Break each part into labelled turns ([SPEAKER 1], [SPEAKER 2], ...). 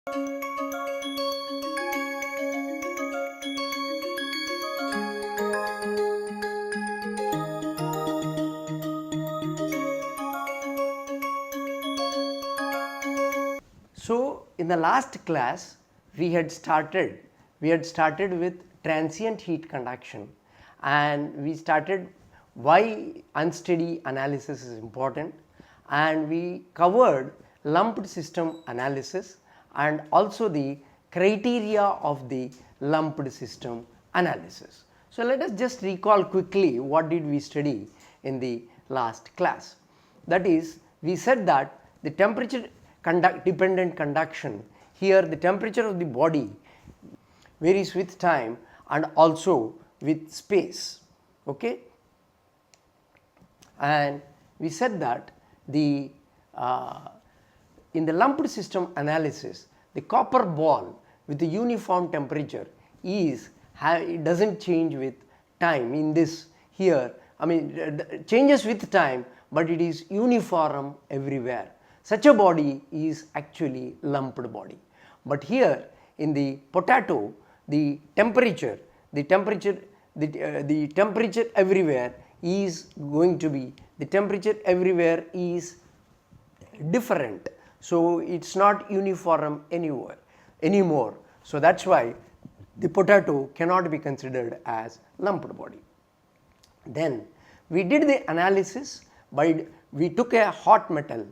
[SPEAKER 1] So, in the last class we had started with transient heat conduction, and we started why unsteady analysis is important, and we covered lumped system analysis and also the criteria of the lumped system analysis. So, let us just recall quickly what did we study in the last class. That is, we said that the temperature dependent conduction, here the temperature of the body varies with time and also with space, okay. And we said that the in the lumped system analysis, the copper ball with the uniform temperature it does not change with time. In this here, I mean, changes with time, but it is uniform everywhere. Such a body is actually lumped body. But here in the potato, the temperature everywhere is going to be, the temperature everywhere is different. So, it is not uniform anymore. So, that is why the potato cannot be considered as lumped body. Then we did the analysis by, we took a hot metal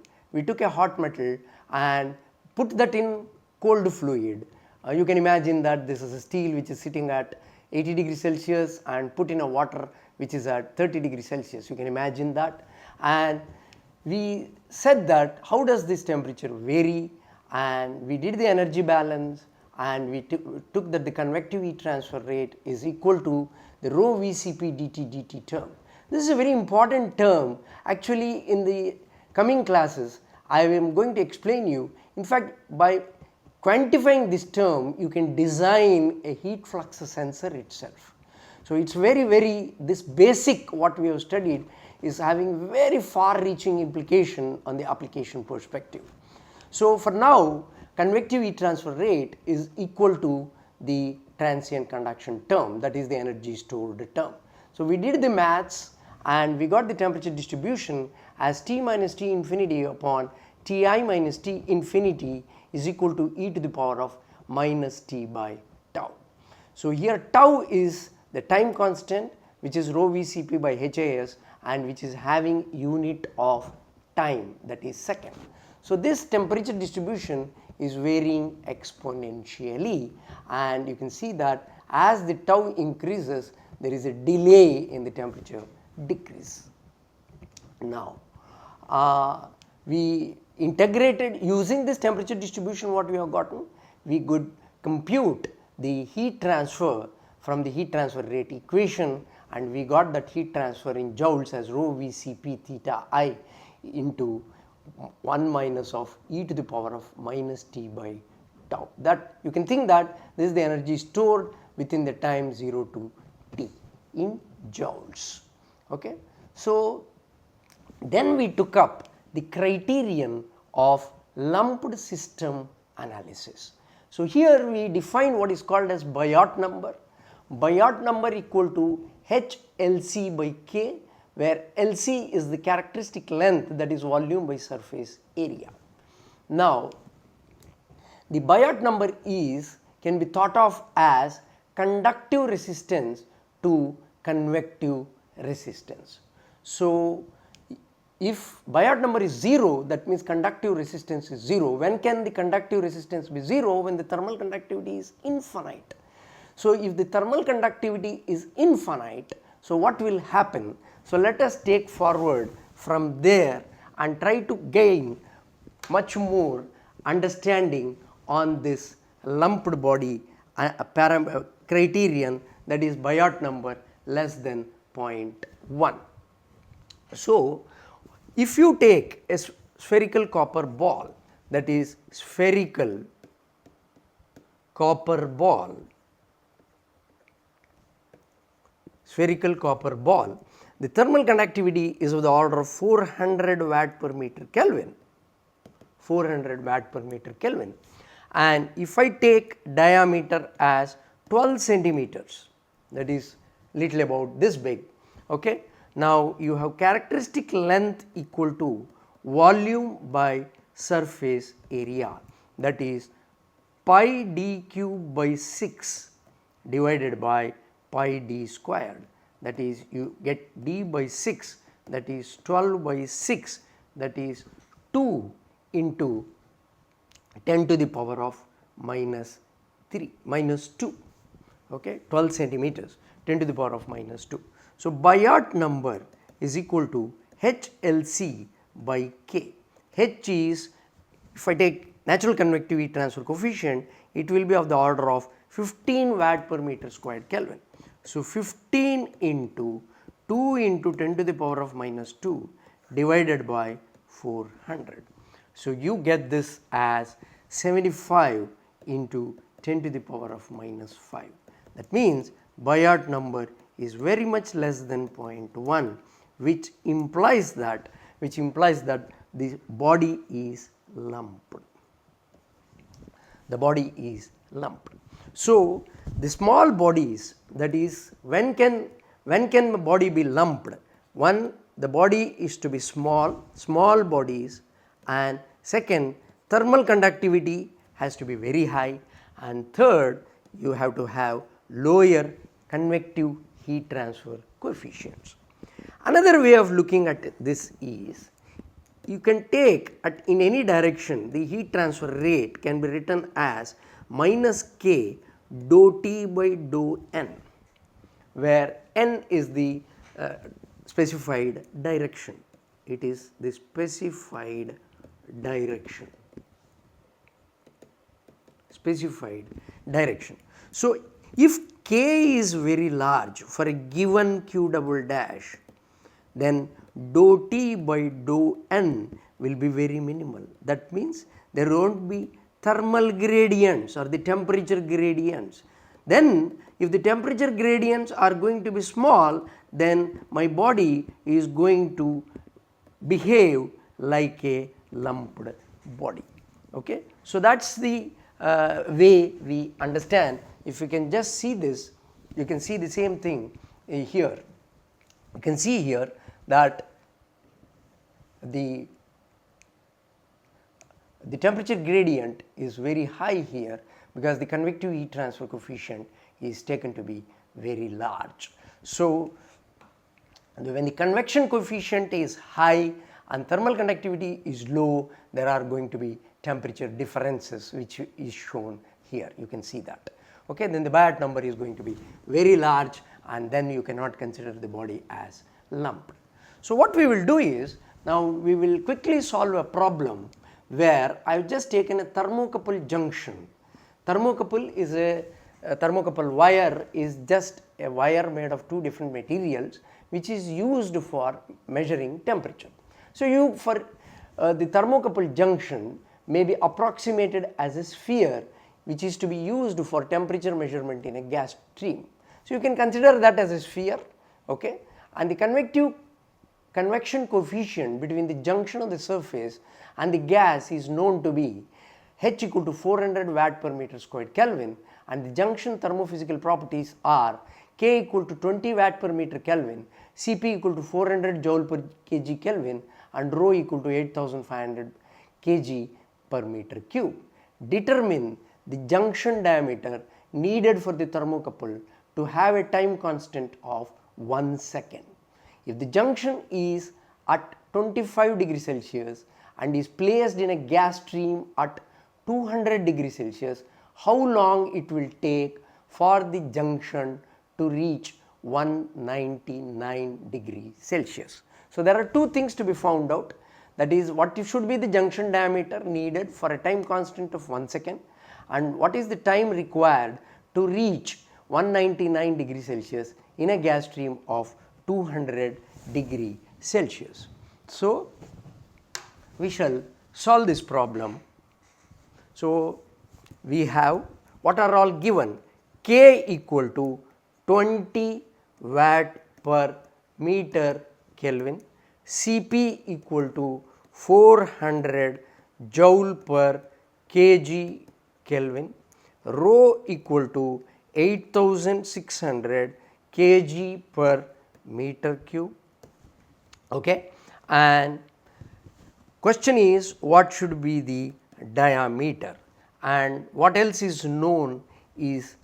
[SPEAKER 1] and put that in cold fluid. You can imagine that this is a steel which is sitting at 80 degrees Celsius and put in a water which is at 30 degrees Celsius. You can imagine that, and we said that how does this temperature vary, and we did the energy balance, and we took that the convective heat transfer rate is equal to the rho Vcp dt term. This is a very important term. Actually, in the coming classes I am going to explain you. In fact, by quantifying this term you can design a heat flux sensor itself. So, it is very this basic what we have studied is having very far reaching implication on the application perspective. So, for now convective heat transfer rate is equal to the transient conduction term, that is the energy stored term. So, we did the maths and we got the temperature distribution as T minus T infinity upon Ti minus T infinity is equal to e to the power of minus T by tau. So, here tau is the time constant which is rho Vcp by HAS and which is having unit of time, that is second. So, this temperature distribution is varying exponentially, and you can see that as the tau increases there is a delay in the temperature decrease. Now, we integrated using this temperature distribution what we have gotten, we could compute the heat transfer from the heat transfer rate equation, and we got that heat transfer in joules as rho Vcp theta I into 1 minus of e to the power of minus T by tau. That you can think that this is the energy stored within the time 0 to T in joules. Okay. So, then we took up the criterion of lumped system analysis. So, here we define what is called as Biot number. Biot number equal to HLC by K, where LC is the characteristic length, that is volume by surface area. Now, the Biot number can be thought of as conductive resistance to convective resistance. So, if Biot number is 0, that means conductive resistance is 0. When can the conductive resistance be 0? When the thermal conductivity is infinite. So, if the thermal conductivity is infinite, so what will happen? So, let us take forward from there and try to gain much more understanding on this lumped body criterion, that is Biot number less than 0.1. So, if you take a spherical copper ball, that is spherical copper ball, the thermal conductivity is of the order of 400 watt per meter Kelvin, and if I take diameter as 12 centimeters, that is little about this big. Okay. Now you have characteristic length equal to volume by surface area, that is pi d cube by 6 divided by pi d squared, that is you get d by 6, that is 12 by 6, that is 2 into 10 to the power of minus 2, okay, 12 centimeters, 10 to the power of minus 2. So, Biot number is equal to HLC by K. H is, if I take natural convective heat transfer coefficient, it will be of the order of 15 watt per meter squared Kelvin. So, 15 into 2 into 10 to the power of minus 2 divided by 400. So, you get this as 75 into 10 to the power of minus 5. That means Biot number is very much less than 0.1, which implies that the body is lumped. The body is lumped. So, the small bodies, that is when can the body be lumped? One, the body is to be small bodies, and second, thermal conductivity has to be very high, and third, you have to have lower convective heat transfer coefficients. Another way of looking at this is, you can take in any direction the heat transfer rate can be written as minus k dou T by dou n, where n is the specified direction. It is the specified direction. So, if k is very large for a given q double dash, then dou T by dou n will be very minimal. That means there won't be thermal gradients or the temperature gradients. Then if the temperature gradients are going to be small, then my body is going to behave like a lumped body. Okay. So, that is the way we understand. If you can just see this, you can see the same thing here. You can see here that the temperature gradient is very high here, because the convective heat transfer coefficient is taken to be very large. So, when the convection coefficient is high and thermal conductivity is low, there are going to be temperature differences, which is shown here. You can see that. Okay, then the Biot number is going to be very large, and then you cannot consider the body as lumped. So, what we will do is, now we will quickly solve a problem where I have just taken a thermocouple junction. Thermocouple is a thermocouple wire is just a wire made of two different materials, which is used for measuring temperature. So, you for the thermocouple junction may be approximated as a sphere, which is to be used for temperature measurement in a gas stream. So, you can consider that as a sphere, okay, and the convection coefficient between the junction of the surface and the gas is known to be H equal to 400 watt per meter squared Kelvin, and the junction thermophysical properties are K equal to 20 watt per meter Kelvin, Cp equal to 400 joule per kg Kelvin, and rho equal to 8500 kg per meter cube. Determine the junction diameter needed for the thermocouple to have a time constant of 1 second. If the junction is at 25 degrees Celsius and is placed in a gas stream at 200 degrees Celsius, how long it will take for the junction to reach 199 degrees Celsius. So, there are two things to be found out, that is, what should be the junction diameter needed for a time constant of 1 second, and what is the time required to reach 199 degrees Celsius in a gas stream of 200 degree Celsius. So, we shall solve this problem. So, we have what are all given: K equal to 20 watt per meter Kelvin, Cp equal to 400 joule per kg Kelvin, rho equal to 8600 kg per meter cube. Okay, and question is what should be the diameter, and what else is known is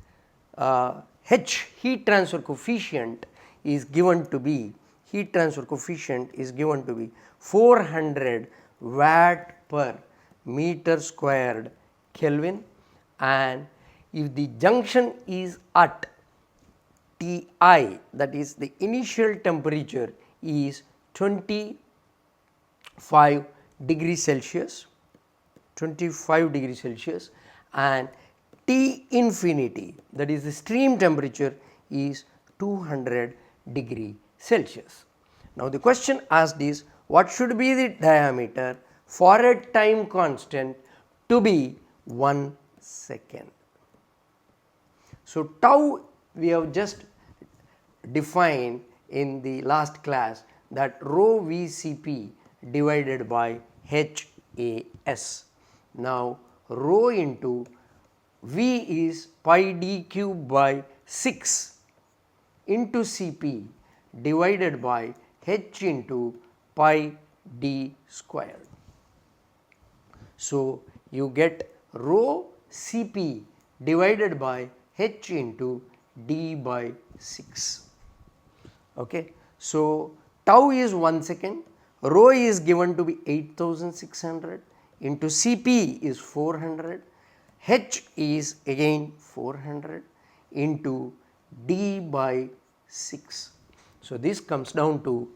[SPEAKER 1] H, heat transfer coefficient, is given to be 400 watt per meter squared Kelvin, and if the junction is at Ti, that is the initial temperature is 25 degrees Celsius, and T infinity, that is the stream temperature, is 200 degree Celsius. Now the question asked is what should be the diameter for a time constant to be 1 second. So tau we have just defined in the last class, that rho VCP divided by HAS. Now rho into V is pi d cube by 6 into Cp divided by H into pi d squared. So you get rho Cp divided by H into d by 6. Okay. So tau is 1 second, rho is given to be 8600 into Cp is 400, H is again 400 into d by 6. So this comes down to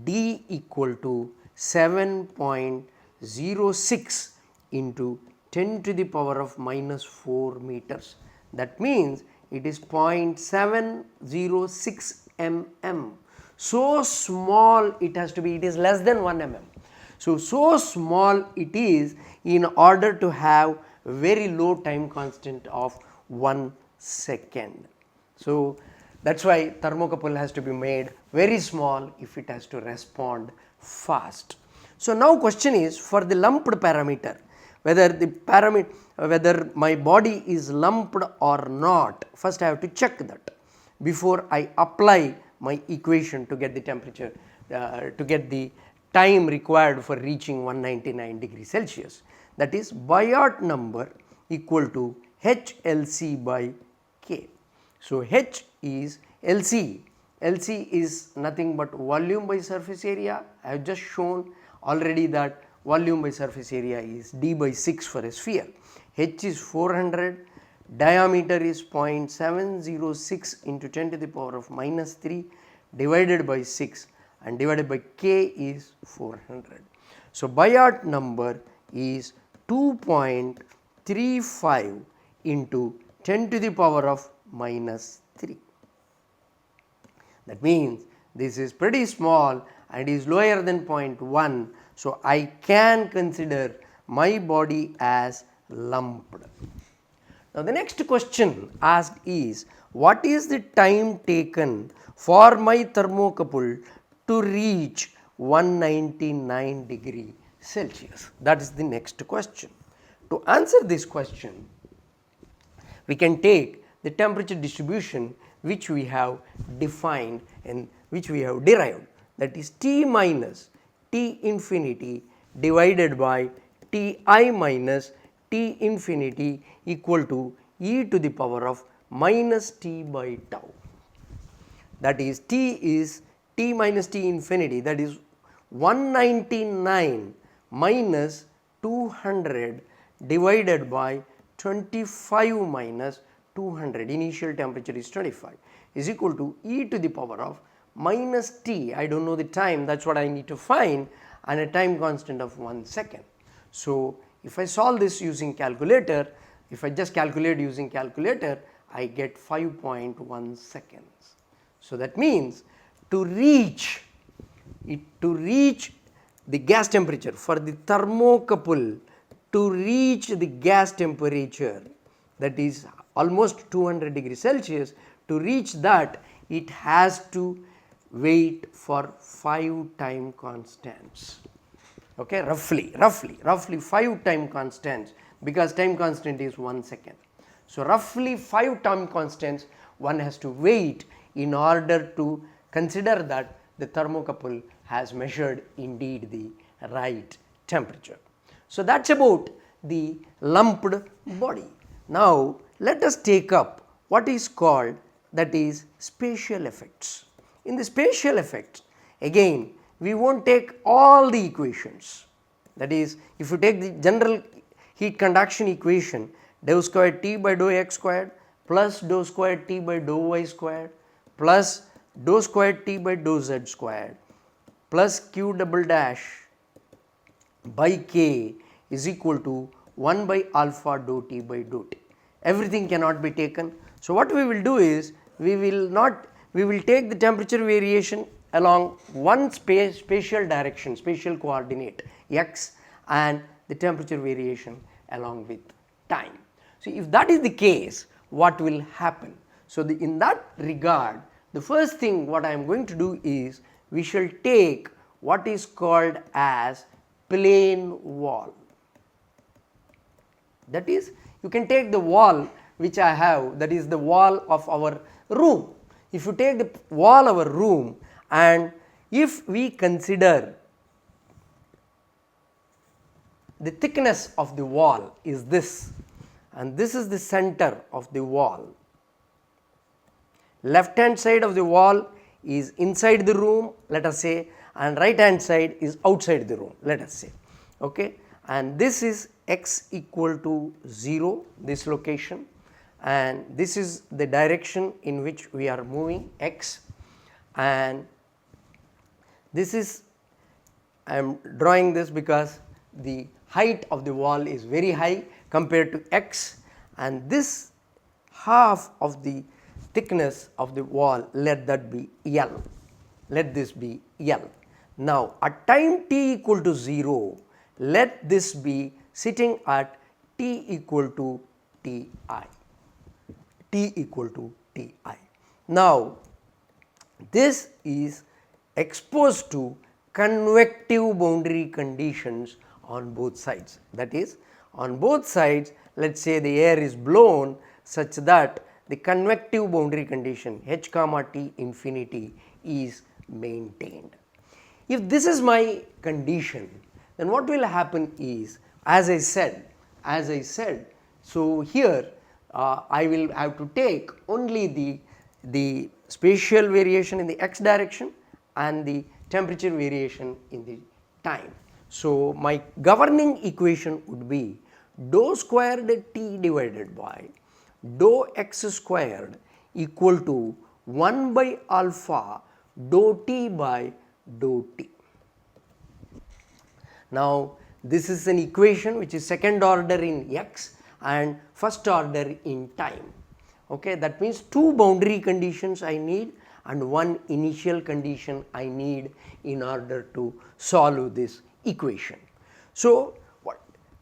[SPEAKER 1] d equal to 7.06 into 10 to the power of minus 4 meters. That means it is 0.706 mm. So small it has to be, it is less than 1 mm. So small it is in order to have very low time constant of 1 second. So that is why thermocouple has to be made very small if it has to respond fast. So now question is for the lumped parameter, whether my body is lumped or not. First I have to check that before I apply my equation to get the temperature, to get the time required for reaching 199 degrees Celsius. That is Biot number equal to HLC by K. So H is LC. LC is nothing but volume by surface area. I have just shown already that volume by surface area is d by 6 for a sphere. H is 400, diameter is 0.706 into 10 to the power of minus 3 divided by 6, and divided by K is 400. So Biot number is 2.35 into 10 to the power of minus 3. That means this is pretty small and is lower than 0.1. So I can consider my body as lumped. Now the next question asked is what is the time taken for my thermocouple to reach 199 degree Celsius? That is the next question. To answer this question, we can take the temperature distribution which we have defined and which we have derived, that is T minus T infinity divided by Ti minus T infinity equal to e to the power of minus T by tau. That is T minus T infinity, that is 199 minus 200 divided by 25 minus 200, initial temperature is 25, is equal to e to the power of minus T, I do not know the time, that is what I need to find, and a time constant of 1 second. So if I solve this using calculator, if I just calculate using calculator, I get 5.1 seconds. So that means to reach the gas temperature, for the thermocouple to reach the gas temperature, that is almost 200 degrees Celsius, to reach that it has to wait for 5 time constants. Okay, roughly 5 time constants. because time constant is 1 second. So roughly 5 time constants one has to wait in order to consider that the thermocouple has measured indeed the right temperature. So that's about the lumped body. Now let us take up what is called, that is, spatial effects. In the spatial effects, again we won't take all the equations. That is, if you take the general heat conduction equation, dou squared T by dou x squared plus dou squared T by dou y squared plus dou squared T by dou z squared plus q double dash by k is equal to 1 by alpha dou T by dou T. Everything cannot be taken. So what we will do is, we will take the temperature variation along one spatial direction, spatial coordinate x, and the temperature variation along with time. So if that is the case, what will happen? So in that regard, the first thing what I am going to do is, we shall take what is called as plane wall. That is, you can take the wall which I have, that is the wall of our room. If you take the wall of our room, and if we consider the thickness of the wall is this, and this is the center of the wall, left hand side of the wall is inside the room, let us say, and right hand side is outside the room, let us say, okay, and this is x equal to 0, this location, and this is the direction in which we are moving, x, and this is, I am drawing this because the height of the wall is very high compared to x, and this half of the thickness of the wall, let that be L, let this be L. Now at time t equal to 0, let this be sitting at t equal to Ti, t equal to Ti. Now this is exposed to convective boundary conditions on both sides. That is, on both sides, let us say the air is blown such that the convective boundary condition h comma t infinity is maintained. If this is my condition, then what will happen is, as I said, so here I will have to take only the spatial variation in the x direction and the temperature variation in the time. So my governing equation would be dou squared T divided by dou x squared equal to 1 by alpha dou T by dou T. Now this is an equation which is second order in x and first order in time. Okay, that means two boundary conditions I need and one initial condition I need in order to solve this equation. So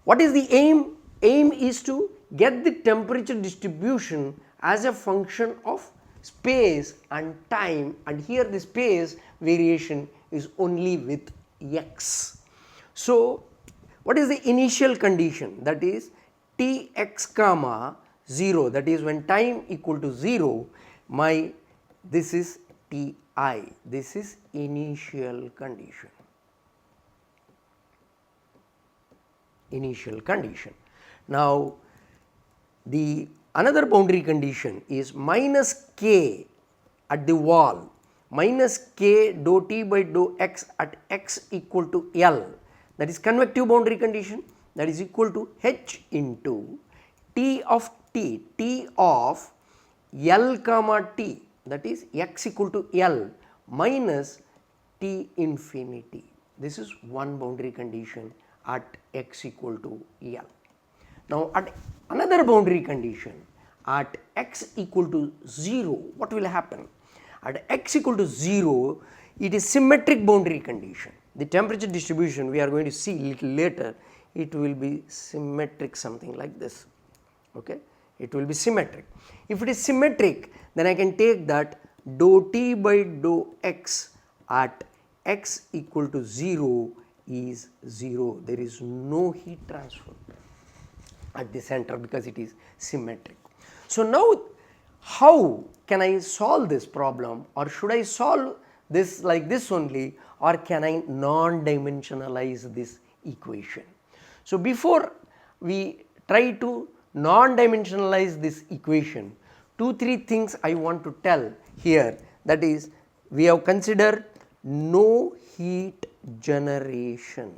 [SPEAKER 1] what is the aim? Aim is to get the temperature distribution as a function of space and time, and here the space variation is only with x. So what is the initial condition? That is Tx comma 0, that is when time equal to 0, this is Ti, this is initial condition. Now the another boundary condition is minus k at the wall, minus k dou T by dou x at x equal to L, that is convective boundary condition, that is equal to h into T of L comma T, that is x equal to L minus T infinity. This is one boundary condition at x equal to L. Now at another boundary condition at x equal to 0, what will happen? At x equal to 0, it is symmetric boundary condition. The temperature distribution we are going to see little later, it will be symmetric, something like this. Okay, it will be symmetric. If it is symmetric, then I can take that dou T by dou x at x equal to 0 is 0. There is no heat transfer. at the center because it is symmetric. So now how can I solve this problem, or should I solve this like this only, or can I non-dimensionalize this equation? So before we try to non-dimensionalize this equation, 2-3 things I want to tell here, that is, we have considered no heat generation.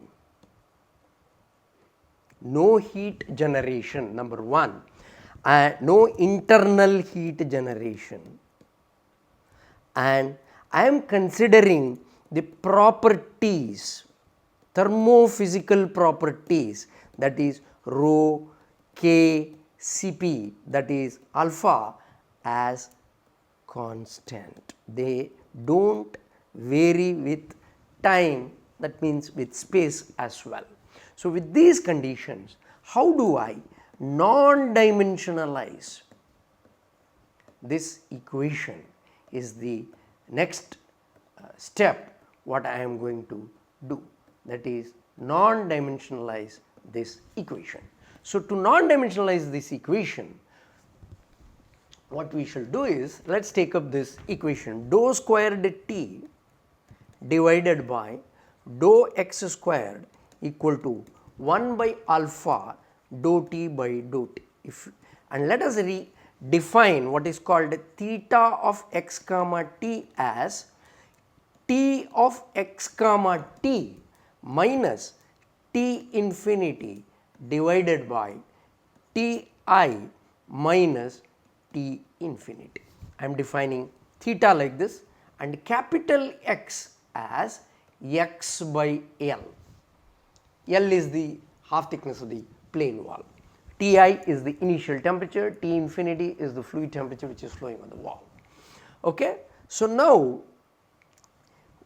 [SPEAKER 1] No heat generation, number 1, and no internal heat generation, and I am considering the properties, thermophysical properties, that is rho, K, Cp, that is alpha, as constant. They do not vary with time, that means with space as well. So with these conditions, how do I non-dimensionalize this equation is the next step what I am going to do, that is non-dimensionalize this equation. So to non-dimensionalize this equation, what we shall do is, let us take up this equation, dou squared T divided by dou x squared equal to 1 by alpha dou T by dou T. And let us define what is called theta of x comma t as T of x comma t minus T infinity divided by Ti minus T infinity. I am defining theta like this, and capital X as x by L. L is the half thickness of the plane wall. Ti is the initial temperature, T infinity is the fluid temperature which is flowing on the wall. Okay? So now,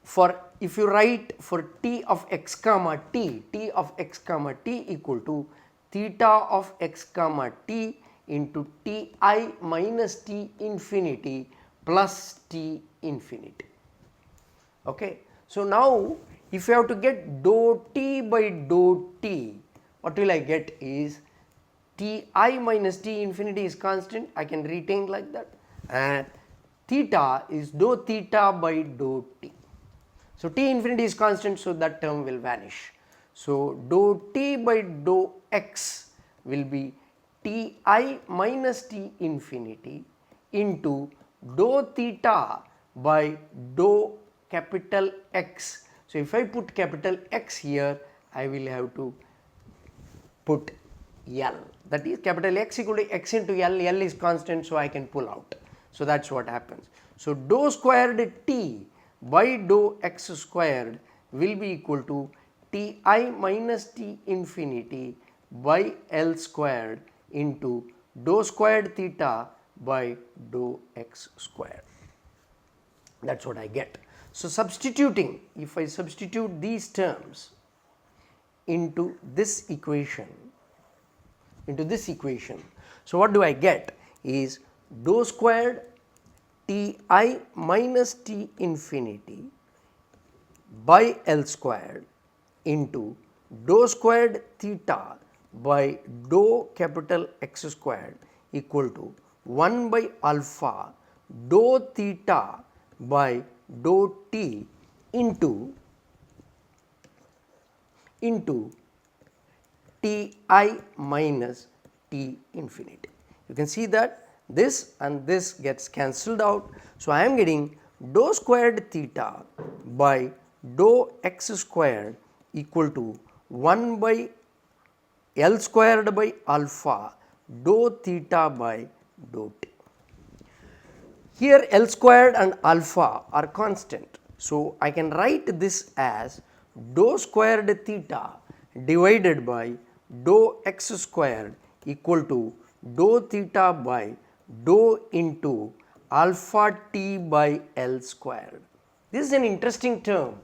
[SPEAKER 1] for if you write for T of x comma t, T of x comma t equal to theta of x comma t into Ti minus T infinity plus T infinity. Okay. So now if you have to get dou T by dou T, what will I get is Ti minus T infinity is constant, I can retain like that, and theta is dou theta by dou T. So T infinity is constant, so that term will vanish. So dou T by dou x will be Ti minus T infinity into dou theta by dou capital X. So if I put capital X here, I will have to put L, that is capital X equal to x into L, L is constant, so I can pull out. So that is what happens. So dou squared T by dou x squared will be equal to Ti minus T infinity by L squared into dou squared theta by dou x squared. That is what I get. So substituting, if I substitute these terms into this equation, so what do I get is dou squared Ti minus T infinity by L squared into dou squared theta by dou capital X squared equal to 1 by alpha dou theta by dou T into Ti minus T infinity. You can see that this and this gets cancelled out. So I am getting dou squared theta by dou x squared equal to 1 by L squared by alpha dou theta by dou T. Here L squared and alpha are constant. So I can write this as dou squared theta divided by dou x squared equal to dou theta by dou into alpha t by L squared. This is an interesting term.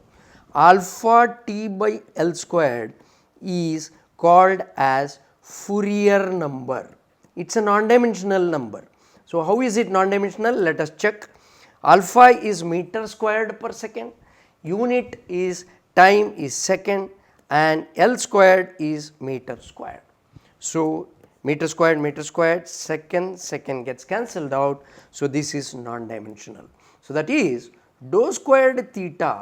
[SPEAKER 1] Alpha t by L squared is called as Fourier number. It is a non-dimensional number. So how is it non-dimensional? Let us check. Alpha is meter squared per second, unit is time is second, and L squared is meter squared. So meter squared, second gets cancelled out. So, this is non-dimensional. So, that is dou squared theta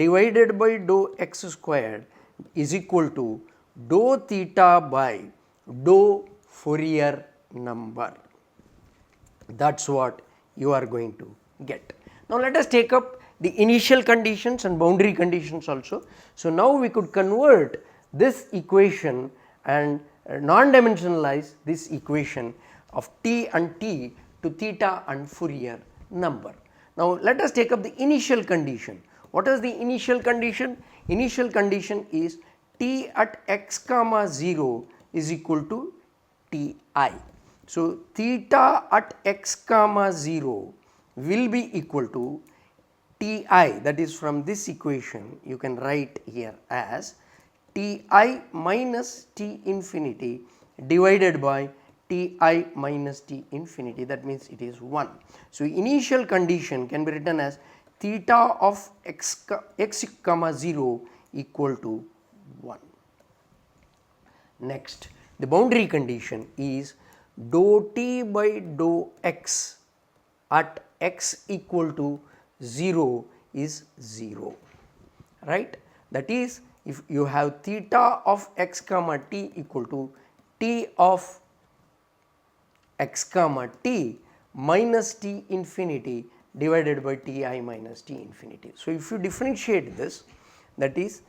[SPEAKER 1] divided by dou x squared is equal to dou theta by dou Fourier number. That is what you are going to get. Now, let us take up the initial conditions and boundary conditions also. So, now we could convert this equation and non-dimensionalize this equation of t and t to theta and Fourier number. Now, let us take up the initial condition. What is the initial condition? Initial condition is t at x comma 0 is equal to ti. So, theta at x comma 0 will be equal to ti, that is from this equation you can write here as ti minus t infinity divided by ti minus t infinity, that means it is 1. So, initial condition can be written as theta of x comma 0 equal to 1. Next, the boundary condition is dou t by dou x at x equal to 0 is 0, right. That is, if you have theta of x comma t equal to t of x comma t minus t infinity divided by ti minus t infinity. So, if you differentiate this, that is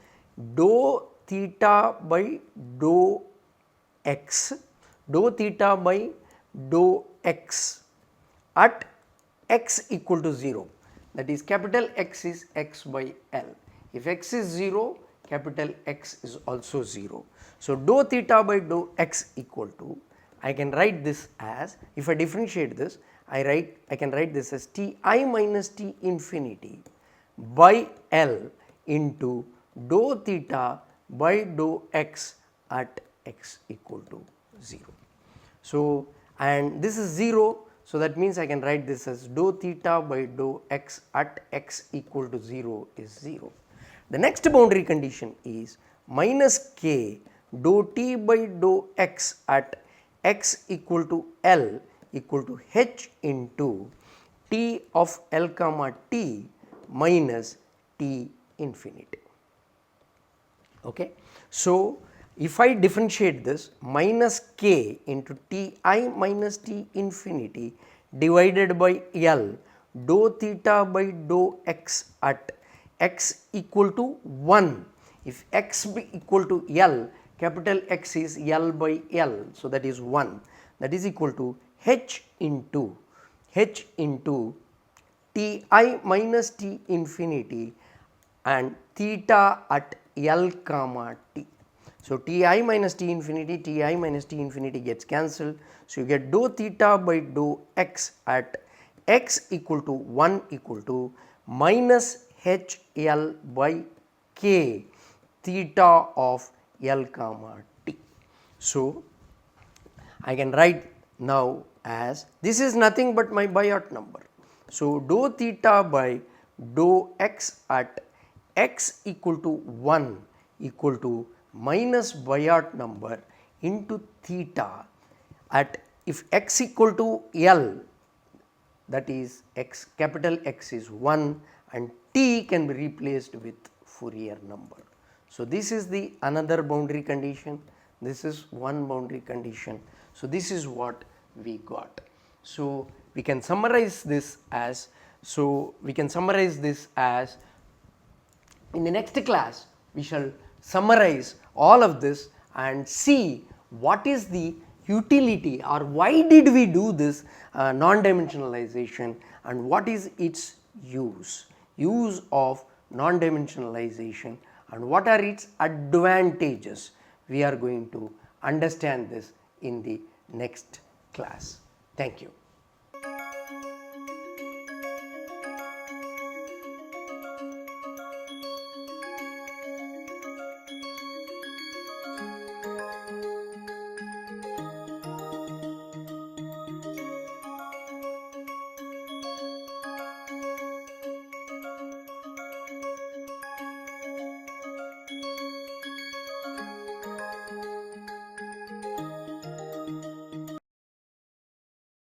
[SPEAKER 1] dou theta by dou x, dou theta by dou x at x equal to 0, that is capital X is x by L. If x is 0, capital X is also 0. So, dou theta by dou x equal to, I can write this as, if I differentiate this, I can write this as ti minus t infinity by L into dou theta by dou x at x equal to 0. So, and this is 0. So, that means I can write this as dou theta by dou x at x equal to 0 is 0. The next boundary condition is minus k dou t by dou x at x equal to L equal to h into t of L comma t minus t infinity. Okay. So, if I differentiate this, minus k into ti minus t infinity divided by L dou theta by dou x at x equal to 1. If x be equal to L, capital X is L by L. So, that is 1, that is equal to h into ti minus t infinity and theta at L comma t. So, ti minus t infinity gets cancelled. So, you get dou theta by dou x at x equal to 1 equal to minus h L by k theta of L comma t. So, I can write now as, this is nothing but my Biot number. So, dou theta by dou x at x equal to 1 equal to minus Biot number into theta at, if x equal to L, that is x, capital X is 1 and t can be replaced with Fourier number. So, this is the another boundary condition, this is one boundary condition. So, this is what we got. So, we can summarize this as, in the next class we shall summarize all of this and see what is the utility or why did we do this non-dimensionalization and what is its use of non-dimensionalization and what are its advantages. We are going to understand this in the next class. Thank you.